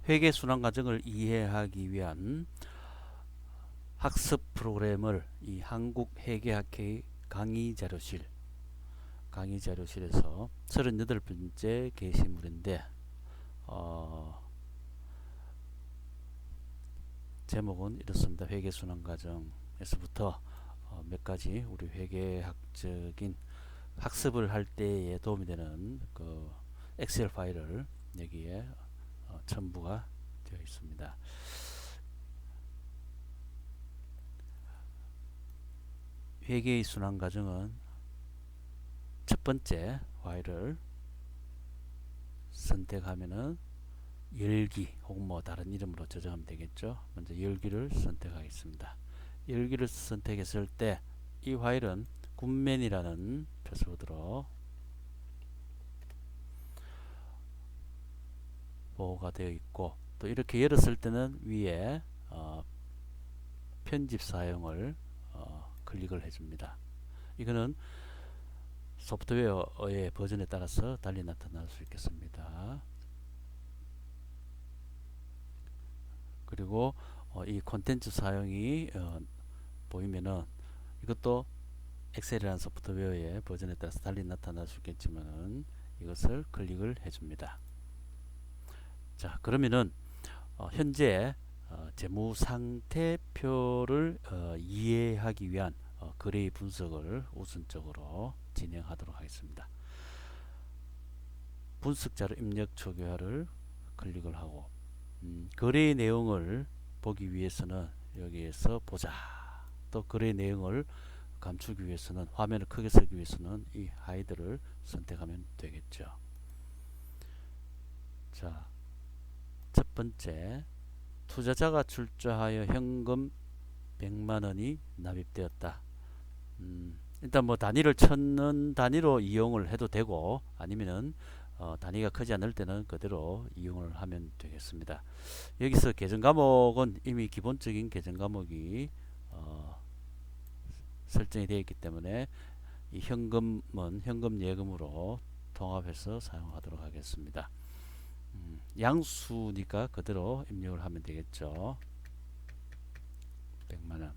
회계 순환 과정을 이해하기 위한 학습 프로그램을 이 한국회계학회 강의 자료실에서 38번째 게시물인데 제목은 이렇습니다. 회계순환 과정에서부터 몇 가지 우리 회계학적인 학습을 할 때에 도움이 되는 그 엑셀 파일을 여기에 첨부가 되어 있습니다. 회계의 순환 과정은 첫 번째 파일을 선택하면은 열기 혹은 뭐 다른 이름으로 저장하면 되겠죠. 먼저 열기를 선택하겠습니다. 열기를 선택했을 때 이 파일은 굿맨이라는 패스워드로 보호가 되어 있고, 또 이렇게 열었을 때는 위에 편집 사용을 클릭을 해줍니다. 이거는 소프트웨어의 버전에 따라서 달리 나타날 수 있겠습니다. 그리고 이 콘텐츠 사용이 보이면은 이것도 엑셀이라는 소프트웨어의 버전에 따라서 달리 나타날 수 있겠지만은 이것을 클릭을 해줍니다. 자, 그러면은 현재 재무 상태표를 이해하기 위한 거래의 분석을 우선적으로 진행하도록 하겠습니다. 분석자료 입력 초기화를 클릭을 하고 거래의 내용을 보기 위해서는 여기에서 보자, 또 거래의 내용을 감추기 위해서는, 화면을 크게 쓰기 위해서는 이 하이드를 선택하면 되겠죠. 자, 첫 번째, 투자자가 출자하여 현금 100만원이 납입되었다. 일단 뭐 단위를 천원 단위로 이용을 해도 되고, 아니면은 단위가 크지 않을 때는 그대로 이용을 하면 되겠습니다. 여기서 계정 과목은 이미 기본적인 계정 과목이 설정이 되어 있기 때문에 이 현금은 현금 예금으로 통합해서 사용하도록 하겠습니다. 양수니까 그대로 입력을 하면 되겠죠. 100만원.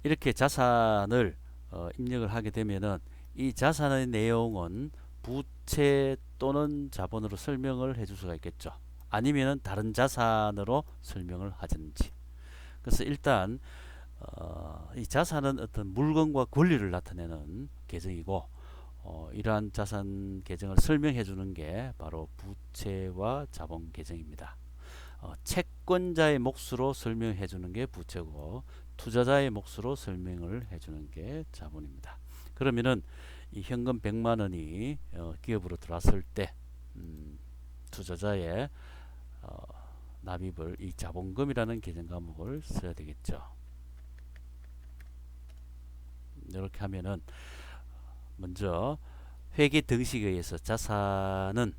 이렇게 자산을 입력을 하게 되면은 이 자산의 내용은 부채 또는 자본으로 설명을 해줄 수가 있겠죠. 아니면은 다른 자산으로 설명을 하든지. 그래서 일단 이 자산은 어떤 물건과 권리를 나타내는 계정이고, 이러한 자산 계정을 설명해 주는 게 바로 부채와 자본 계정입니다. 채권자의 몫으로 설명해 주는 게 부채고, 투자자의 몫으로 설명을 해 주는 게 자본입니다. 그러면은 이 현금 100만원이 기업으로 들어왔을 때 투자자의 납입을 이 자본금이라는 계정 과목을 써야 되겠죠. 이렇게 하면은 먼저 회계 등식에 의해서 자산은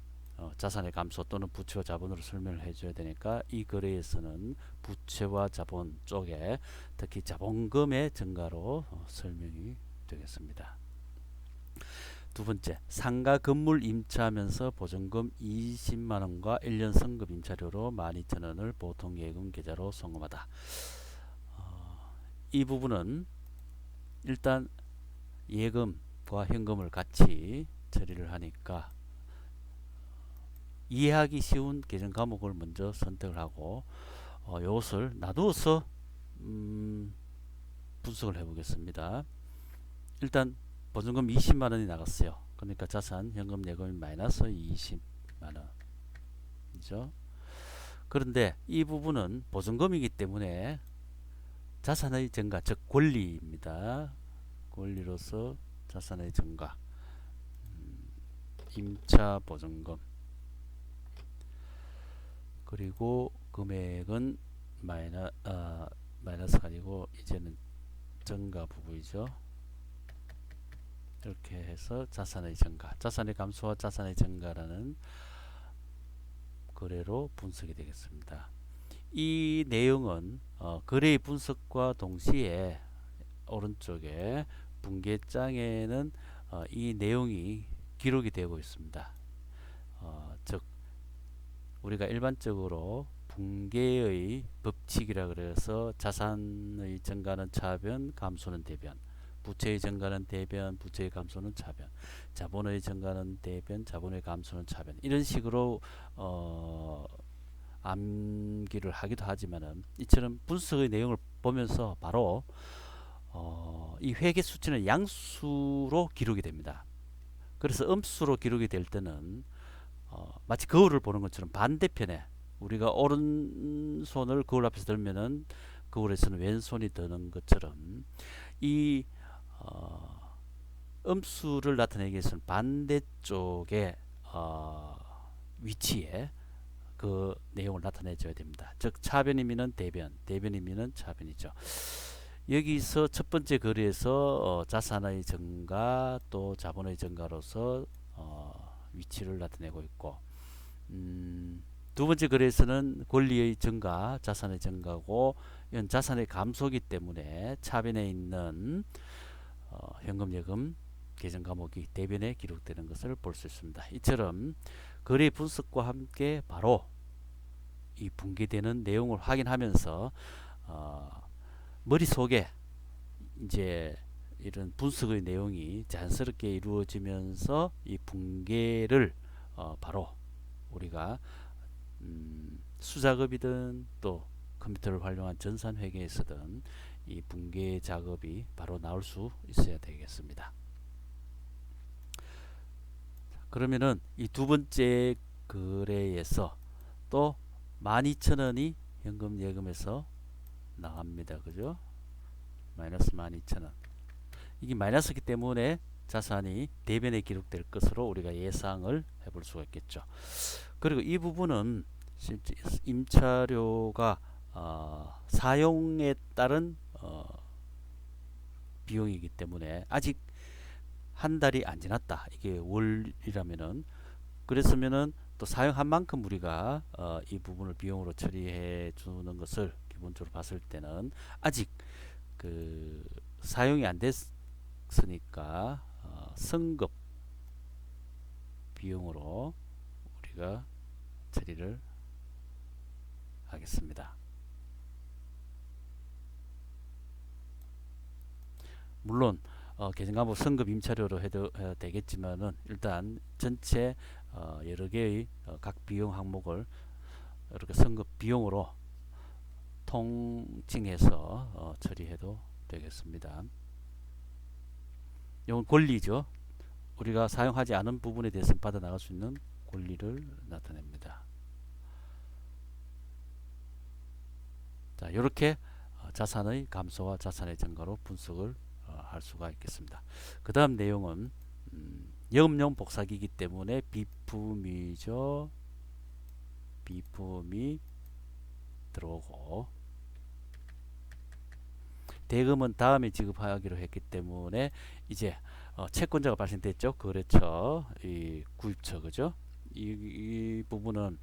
자산의 감소 또는 부채와 자본으로 설명을 해줘야 되니까 이 거래에서는 부채와 자본 쪽에 특히 자본금의 증가로 설명이 되겠습니다. 두 번째, 상가 건물 임차하면서 보증금 20만원과 1년 성급 임차료로 12,000원을 보통 예금 계좌로 송금하다. 이 부분은 일단 예금과 현금을 같이 처리를 하니까 이해하기 쉬운 계정 과목을 먼저 선택을 하고 이것을 놔두어서 분석을 해 보겠습니다. 일단 보증금 20만원이 나갔어요. 그러니까 자산 현금 예금이 마이너스 20만원이죠. 그런데 이 부분은 보증금이기 때문에 자산의 증가, 즉 권리입니다. 권리로서 자산의 증가, 임차 보증금, 그리고 금액은 마이너스가 아니고 이제는 증가 부분이죠. 이렇게 해서 자산의 증가, 자산의 감소와 자산의 증가라는 거래로 분석이 되겠습니다. 이 내용은 거래의 분석과 동시에 오른쪽에 분계장에는 이 내용이 기록이 되고 있습니다. 즉 우리가 일반적으로 붕괴의 법칙이라 그래서 자산의 증가는 차변, 감소는 대변, 부채의 증가는 대변, 부채의 감소는 차변, 자본의 증가는 대변, 자본의 감소는 차변, 이런 식으로 암기를 하기도 하지만은 이처럼 분석의 내용을 보면서 바로 이 회계 수치는 양수로 기록이 됩니다. 그래서 음수로 기록이 될 때는 마치 거울을 보는 것처럼 반대편에 우리가 오른손을 거울 앞에서 들면은 거울에서는 왼손이 드는 것처럼 이 음수를 나타내기 위해서는 반대쪽의 위치에 그 내용을 나타내줘야 됩니다. 즉 차변이면은 대변, 대변이면은 차변이죠. 여기서 첫 번째 거래에서 자산의 증가 또 자본의 증가로서 위치를 나타내고 있고, 두 번째 거래에서는 권리의 증가, 자산의 증가고, 이건 자산의 감소기 때문에 차변에 있는 현금, 예금, 계정 과목이 대변에 기록되는 것을 볼 수 있습니다. 이처럼 거래 분석과 함께 바로 이 붕괴되는 내용을 확인하면서 머릿속에 이제 이런 분석의 내용이 자연스럽게 이루어지면서 이 붕괴를 바로 우리가 수작업이든 또 컴퓨터를 활용한 전산회계에서든 이 붕괴 작업이 바로 나올 수 있어야 되겠습니다. 그러면은 이 두 번째 거래에서 또 12,000원이 현금 예금에서 나갑니다. 그죠? 마이너스 12,000원. 이게 마이너스이기 때문에 자산이 대변에 기록될 것으로 우리가 예상을 해볼 수가 있겠죠. 그리고 이 부분은 실제 임차료가 사용에 따른 비용이기 때문에 아직 한 달이 안 지났다. 이게 월이라면은, 그랬으면은 또 사용한 만큼 우리가 이 부분을 비용으로 처리해 주는 것을 기본적으로 봤을 때는 아직 그 사용이 안 됐으니까 성급 비용으로 우리가 처리를 하겠습니다. 물론 계정과목 성급 임차료로 해도 되겠지만은 일단 전체 여러 개의 각 비용 항목을 이렇게 성급 비용으로 통칭해서 처리해도 되겠습니다. 이건 권리죠. 우리가 사용하지 않은 부분에 대해서 받아 나갈 수 있는 권리를 나타냅니다. 자, 이렇게 자산의 감소와 자산의 증가로 분석을 할 수가 있겠습니다. 그 다음 내용은 영업용 복사기이기 때문에 비품이죠. 비품이 들어오고, 대금은 다음에 지급하기로 했기 때문에 이제 채권자가 발생됐죠. 거래처, 이 구입처, 그죠? 이 부분은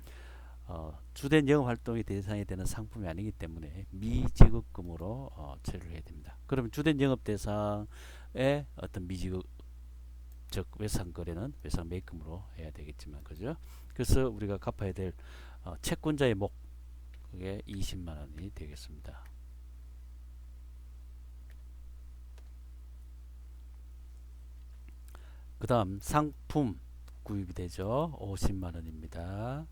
주된 영업활동의 대상이 되는 상품이 아니기 때문에 미지급금으로 처리를 해야 됩니다. 그러면 주된 영업 대상의 어떤 미지급, 즉 외상거래는 외상매입금으로 해야 되겠지만, 그죠? 그래서 우리가 갚아야 될 채권자의 목, 그게 20만원이 되겠습니다. 그 다음 상품 구입이 되죠. 50만원입니다.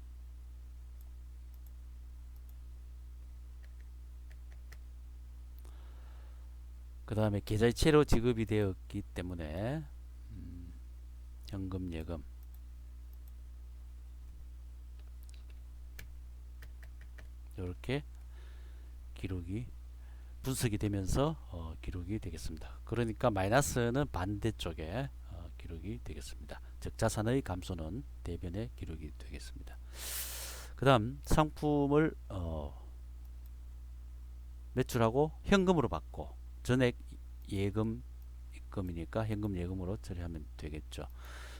그 다음에 계좌이체로 지급이 되었기 때문에 현금 예금, 이렇게 기록이 분석이 되면서 기록이 되겠습니다. 그러니까 마이너스는 반대쪽에 기록이 되겠습니다. 즉 자산의 감소는 대변에 기록이 되겠습니다. 그 다음 상품을 매출하고 현금으로 받고 전액 예금 입금이니까 현금 예금으로 처리하면 되겠죠.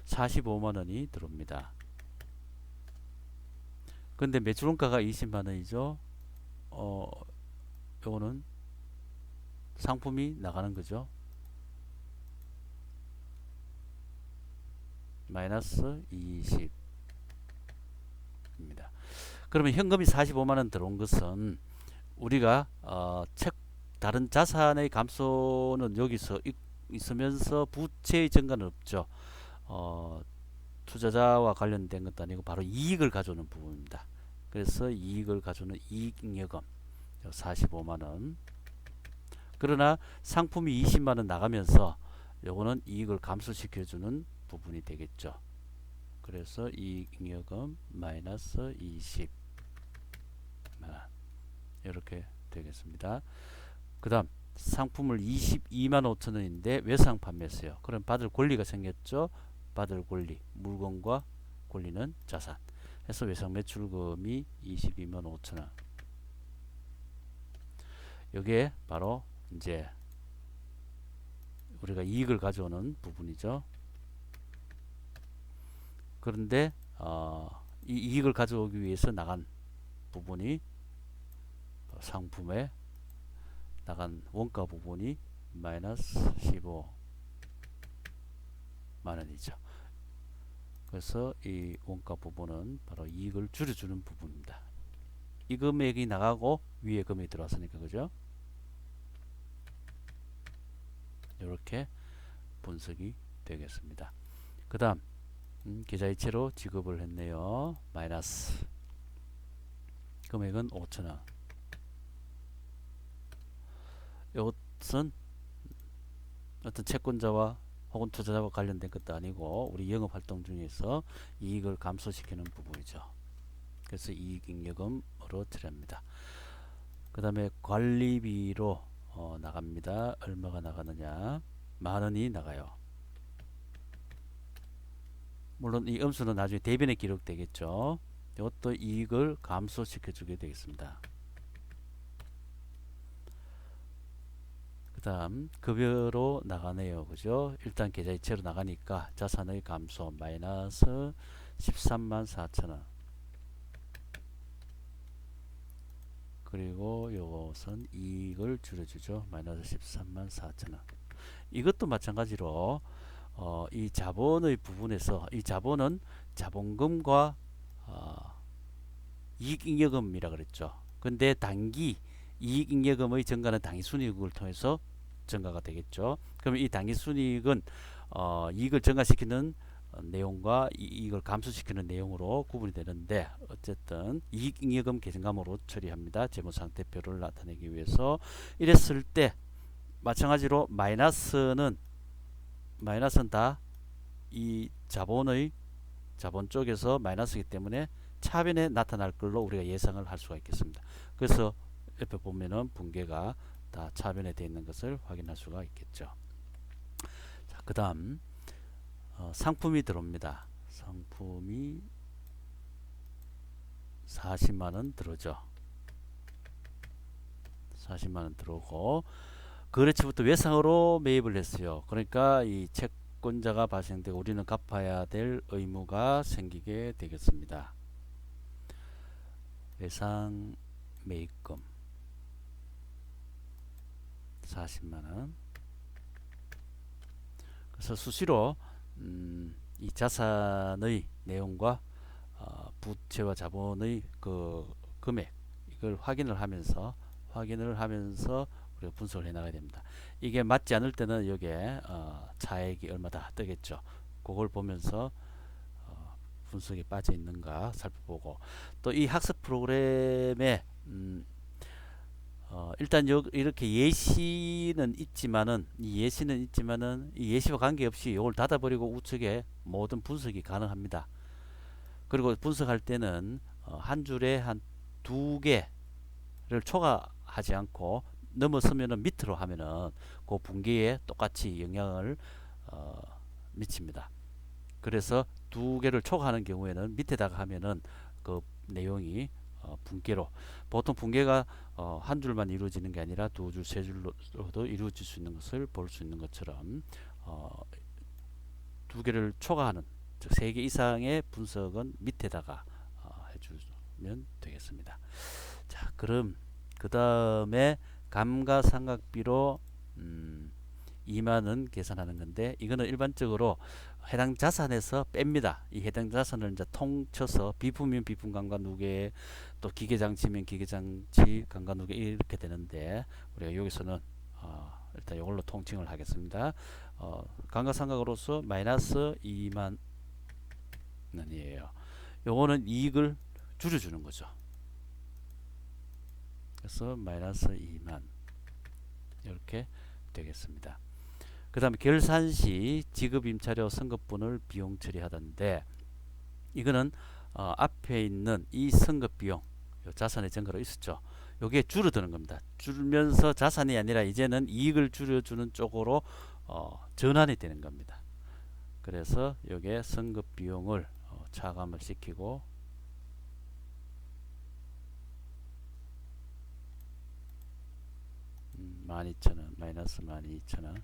45만원이 들어옵니다. 근데 매출원가가 20만원이죠. 요거는 상품이 나가는 거죠. 마이너스 20입니다. 그러면 현금이 45만 원 들어온 것은 우리가 다른 자산의 감소는 여기서 있으면서 부채의 증가는 없죠. 투자자와 관련된 것도 아니고 바로 이익을 가져오는 부분입니다. 그래서 이익을 가져오는 이익잉여금 45만 원. 그러나 상품이 20만 원 나가면서 요거는 이익을 감소시켜주는 부분이 되겠죠. 그래서 이익잉여금 마이너스 20만 원 이렇게 되겠습니다. 그 다음 상품을 22만 5천 원인데 외상 판매했어요. 그럼 받을 권리가 생겼죠. 받을 권리, 물건과 권리는 자산 해서 외상 매출금이 22만 5천 원. 이게 바로 이제 우리가 이익을 가져오는 부분이죠. 그런데 이 이익을 가져오기 위해서 나간 부분이 상품에 나간 원가 부분이 마이너스 15만 원이죠. 그래서 이 원가 부분은 바로 이익을 줄여주는 부분입니다. 이 금액이 나가고 위에 금액이 들어왔으니까 그죠? 이렇게 분석이 되겠습니다. 그 다음 계좌이체로 지급을 했네요. 마이너스 금액은 5,000원. 이것은 어떤 채권자와 혹은 투자자와 관련된 것도 아니고 우리 영업활동 중에서 이익을 감소시키는 부분이죠. 그래서 이익잉여금으로 처리합니다. 그 다음에 관리비로 나갑니다. 얼마가 나가느냐? 만원이 나가요. 물론 이 음수는 나중에 대변에 기록되겠죠. 이것도 이익을 감소시켜 주게 되겠습니다. 그 다음 급여로 나가네요. 그죠? 일단 계좌이체로 나가니까 자산의 감소 마이너스 13만 4천원. 그리고 이것은 이익을 줄여주죠. 마이너스 13만 4천원. 이것도 마찬가지로 이 자본의 부분에서 이 자본은 자본금과 이익잉여금이라 그랬죠. 근데 단기 이익잉여금의 증가는 당기순이익을 통해서 증가가 되겠죠. 그럼 이 당기순이익은 이익을 증가시키는 내용과 이익을 감소시키는 내용으로 구분이 되는데 어쨌든 이익잉여금 계산감으로 처리합니다. 재무상태표를 나타내기 위해서. 이랬을 때 마찬가지로 마이너스는 다 이 자본 쪽에서 마이너스이기 때문에 차변에 나타날 걸로 우리가 예상을 할 수가 있겠습니다. 그래서 옆에 보면은 분계가 다 차변에 되어 있는 것을 확인할 수가 있겠죠. 자, 그 다음 상품이 들어옵니다. 상품이 40만원 들어오죠. 40만원 들어오고 거래처부터 외상으로 매입을 했어요. 그러니까 이 채권자가 발생되고 우리는 갚아야 될 의무가 생기게 되겠습니다. 외상 매입금 40만원. 그래서 수시로 이 자산의 내용과 부채와 자본의 그 금액 이걸 확인을 하면서 우리가 분석을 해 나가야 됩니다. 이게 맞지 않을 때는 여기에 차액이 얼마다 뜨겠죠. 그걸 보면서 분석에 빠져 있는가 살펴보고 또 이 학습 프로그램에 일단 이렇게 예시는 있지만은 이 예시와 관계없이 이걸 닫아버리고 우측에 모든 분석이 가능합니다. 그리고 분석할 때는 한 줄에 한 2개를 초과하지 않고 넘어서면은 밑으로 하면은 그 분기에 똑같이 영향을 미칩니다. 그래서 2개를 초과하는 경우에는 밑에다가 하면은 그 내용이 분계로 보통 분계가 한 줄만 이루어지는 게 아니라 2줄, 3줄로도 이루어질 수 있는 것을 볼 수 있는 것처럼 2개를 초과하는 즉 3개 이상의 분석은 밑에다가 해주면 되겠습니다. 자, 그럼 그 다음에 감가상각비로 2만은 계산하는 건데 이거는 일반적으로 해당 자산에서 뺍니다. 이 해당 자산을 이제 통쳐서 비품이면 비품 감가누계, 또 기계장치면 기계장치 감가누계 이렇게 되는데 우리가 여기서는 일단 이걸로 통칭을 하겠습니다. 감가상각으로서 마이너스 2만 원이에요. 요거는 이익을 줄여주는 거죠. 그래서 마이너스 2만 이렇게 되겠습니다. 그 다음에 결산 시 지급 임차료 선급분을 비용 처리하던데 이거는 앞에 있는 이 선급 비용 자산의 증가로 있었죠. 요게 줄어드는 겁니다. 줄면서 자산이 아니라 이제는 이익을 줄여주는 쪽으로 전환이 되는 겁니다. 그래서 요게 선급 비용을 차감을 시키고 12,000원 마이너스 12,000원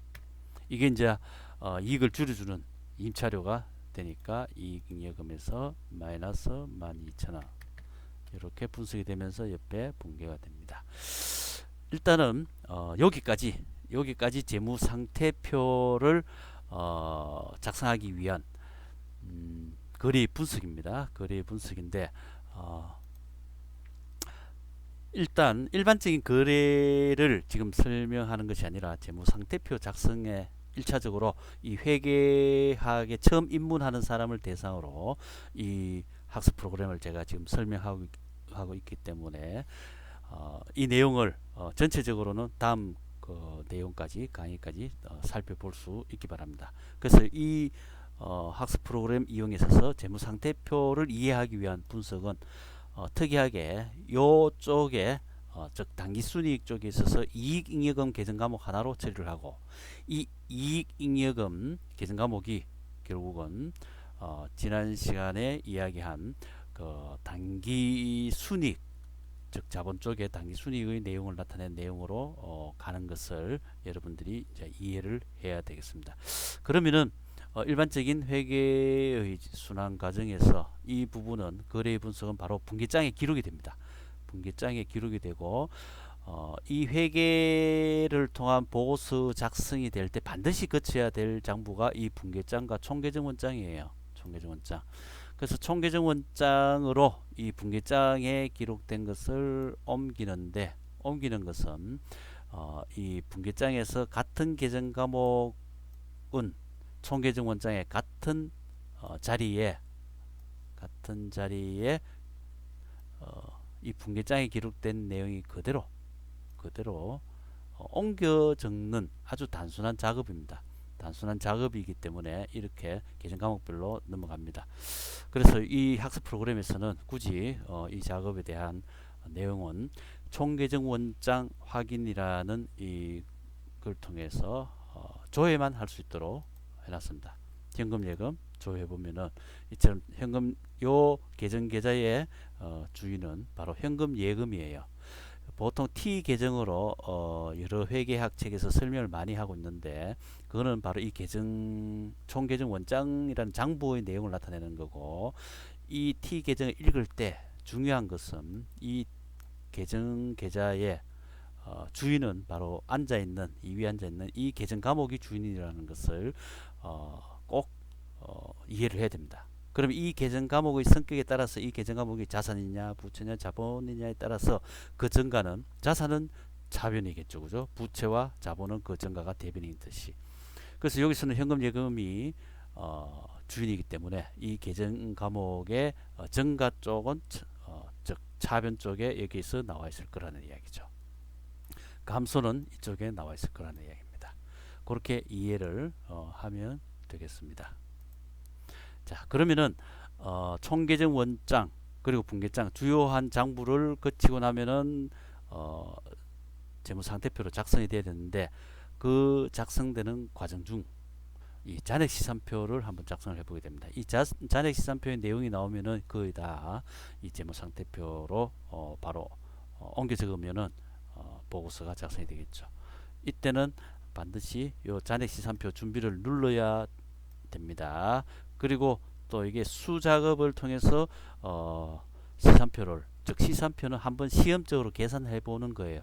이게 이제 이익을 줄여주는 임차료가 되니까 이익잉여금에서 마이너스 12,000원 이렇게 분석이 되면서 옆에 붕괴가 됩니다. 일단은 여기까지 재무상태표를 작성하기 위한 거래 분석입니다. 거래 분석인데 일단 일반적인 거래를 지금 설명하는 것이 아니라 재무상태표 작성에 1차적으로 이 회계학에 처음 입문하는 사람을 대상으로 이 학습 프로그램을 제가 지금 설명하고 있기 때문에 이 내용을 전체적으로는 다음 내용까지 강의까지 살펴볼 수 있기 바랍니다. 그래서 이 학습 프로그램 이용에 있어서 재무상태표를 이해하기 위한 분석은 특이하게 요쪽에 즉 당기순이익 쪽에 있어서 이익잉여금 계정 과목 하나로 처리를 하고 이 이익잉여금 계정 과목이 결국은 지난 시간에 이야기한 그 당기순이익 즉 자본 쪽에 당기순이익의 내용을 나타낸 내용으로 가는 것을 여러분들이 이제 이해를 해야 되겠습니다. 그러면은 일반적인 회계의 순환 과정에서 이 부분은 거래 분석은 바로 분기장에 기록이 됩니다. 분기장에 기록이 되고 이 회계를 통한 보고서 작성이 될 때 반드시 거쳐야 될 장부가 이 분기장과 총계정원장이에요. 총계정원장. 그래서 총계정원장으로 이 분기장에 기록된 것을 옮기는 것은 이 분기장에서 같은 계정 과목은 총계정원장의 같은 자리에 이 분기장에 기록된 내용이 그대로 옮겨 적는 아주 단순한 작업입니다. 단순한 작업이기 때문에 이렇게 계정 과목별로 넘어갑니다. 그래서 이 학습 프로그램에서는 굳이 이 작업에 대한 내용은 총계정원장 확인이라는 이걸 통해서 조회만 할 수 있도록 해놨습니다. 현금 예금 조회 보면은 이처럼 현금 요 계정 계좌의 주인은 바로 현금 예금이에요. 보통 T 계정으로 여러 회계학 책에서 설명을 많이 하고 있는데 그거는 바로 이 계정 총계정 원장이라는 장부의 내용을 나타내는 거고 이 T 계정을 읽을 때 중요한 것은 이 계정 계좌의 주인은 바로 이 위에 앉아있는 이 계정 과목이 주인이라는 것을 꼭 이해를 해야 됩니다. 그럼 이 계정 과목의 성격에 따라서 이 계정 과목이 자산이냐 부채냐 자본이냐에 따라서 그 증가는 자산은 자변이겠죠. 그죠? 부채와 자본은 그 증가가 대변인 듯이. 그래서 여기서는 현금 예금이 주인이기 때문에 이 계정 과목의 증가 쪽은 즉 차변 쪽에 여기서 나와 있을 거라는 이야기죠. 감소는 이쪽에 나와 있을 거라는 이야기입니다. 그렇게 이해를 하면 되겠습니다. 자, 그러면은 총계정 원장 그리고 분기장 주요한 장부를 거치고 나면은 재무상태표로 작성이 돼야 되는데 그 작성되는 과정 중 이 잔액시산표를 한번 작성을 해보게 됩니다. 이 잔액시산표의 내용이 나오면은 거의 다 이 재무상태표로 바로 옮겨 적으면은 보고서가 작성이 되겠죠. 이때는 반드시 요 잔액시산표 준비를 눌러야 됩니다. 그리고 또 이게 수작업을 통해서 시산표를 즉 시산표는 한번 시험적으로 계산해 보는 거예요.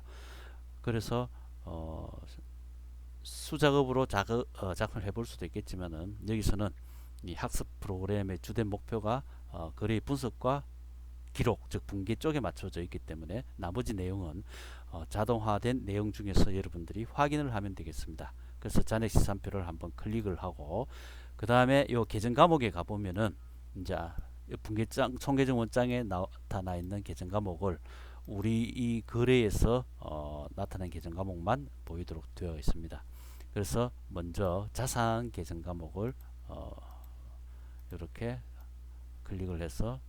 그래서 수작업으로 작업을 해볼 수도 있겠지만은 여기서는 이 학습 프로그램의 주된 목표가 거래의 분석과 기록, 즉 분기 쪽에 맞춰져 있기 때문에 나머지 내용은 자동화된 내용 중에서 여러분들이 확인을 하면 되겠습니다. 그래서 잔액 시산표를 한번 클릭을 하고 그 다음에 요 계정 과목에 가보면은 이제 분기장 총계정 원장에 나타나 있는 계정 과목을 우리 이 거래에서 나타난 계정 과목만 보이도록 되어 있습니다. 그래서 먼저 자산 계정 과목을 이렇게 클릭을 해서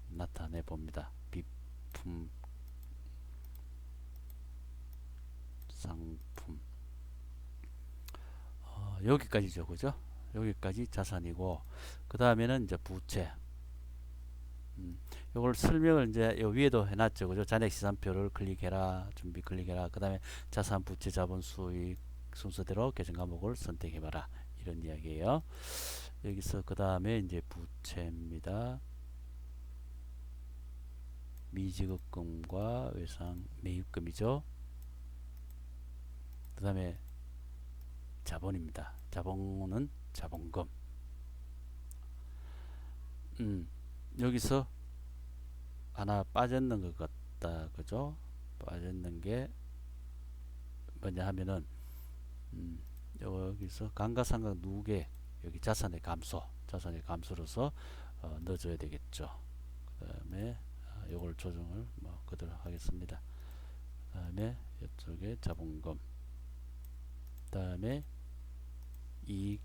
나타내 봅니다. 비품, 상품, 여기까지죠, 그죠? 여기까지 자산이고 그 다음에는 이제 부채. 요걸 설명을 이제 요 위에도 해놨죠, 그죠? 잔액 시산표를 클릭해라, 준비 클릭해라. 그 다음에 자산, 부채, 자본, 수익 순서대로 계정 과목을 선택해봐라. 이런 이야기예요. 여기서 그 다음에 이제 부채입니다. 미지급금과 외상 매입금이죠. 그 다음에 자본입니다. 자본은 자본금. 여기서 하나 빠졌는 것 같다, 그죠? 빠졌는 게 뭐냐 하면은 여기서 감가상각 누계 여기 자산의 감소로서 넣어줘야 되겠죠. 그 다음에 요걸 조정을 뭐 그대로 하겠습니다. 그 다음에 이쪽에 자본금, 그 다음에 이익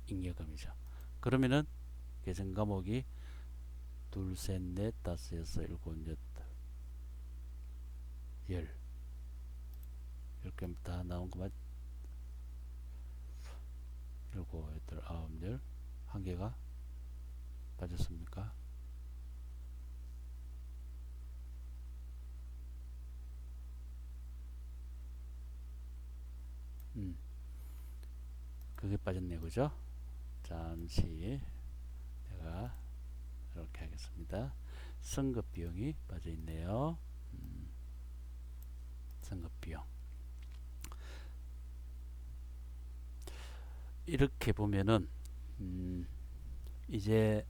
잉여금이죠. 그러면은 계정 과목이 둘, 셋, 넷, 다섯, 여섯, 일곱, 여덟, 열 이렇게 다 나온 것만 일곱, 여덟, 아홉, 열 한 개가 빠졌습니까? 그게 빠졌네요, 그죠? 잠시 내가 이렇게 하겠습니다. 선급 비용이 빠져 있네요. 선급 비용. 이렇게 보면은 이제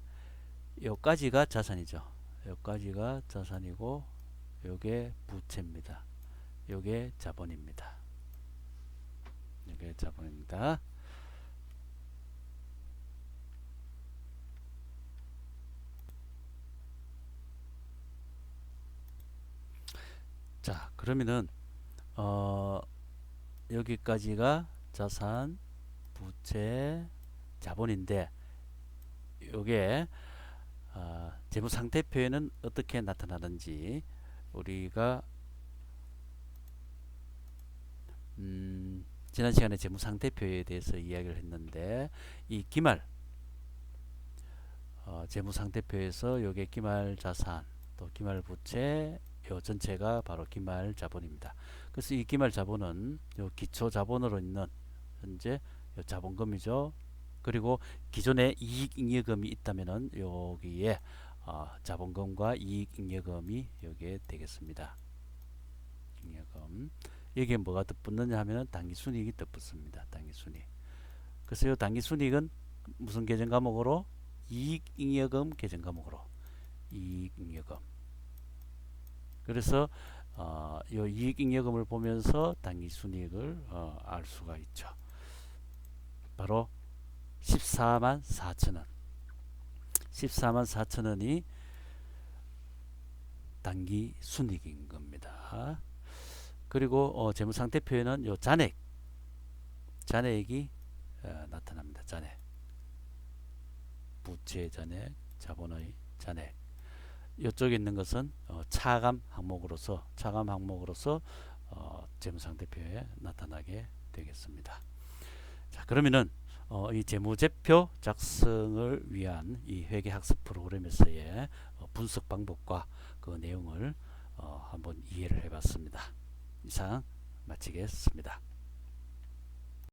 여기까지가 자산이죠. 여기까지가 자산이고 요게 부채입니다. 요게 자본입니다. 요게 자본입니다. 자, 그러면은 여기까지가 자산, 부채, 자본인데 요게 재무상태표에는 어떻게 나타나는지 우리가 지난 시간에 재무상태표에 대해서 이야기를 했는데 이 기말 재무상태표에서 요게 기말 자산 또 기말 부채 요 전체가 바로 기말 자본입니다. 그래서 이 기말 자본은 요 기초 자본으로 있는 현재 요 자본금이죠. 그리고 기존에 이익잉여금이 있다면은 여기에 자본금과 이익잉여금이 여기에 되겠습니다. 잉여금 여기에 뭐가 덧붙느냐 하면은 당기순이익이 덧붙습니다. 당기순이익. 그래서 이 당기순이익은 무슨 계정 과목으로? 이익잉여금 계정 과목으로 이익잉여금. 그래서 이 이익잉여금을 보면서 당기순이익을 알 수가 있죠. 바로 14만 4천원 14만 4천원이 당기순이익인 겁니다. 그리고 재무상태표에는 요 잔액이 나타납니다. 잔액, 부채 잔액, 자본의 잔액. 이쪽에 있는 것은 차감 항목으로서 재무상태표에 나타나게 되겠습니다. 자, 그러면은 이 재무제표 작성을 위한 이 회계학습 프로그램에서의 분석 방법과 그 내용을 한번 이해를 해봤습니다. 이상 마치겠습니다.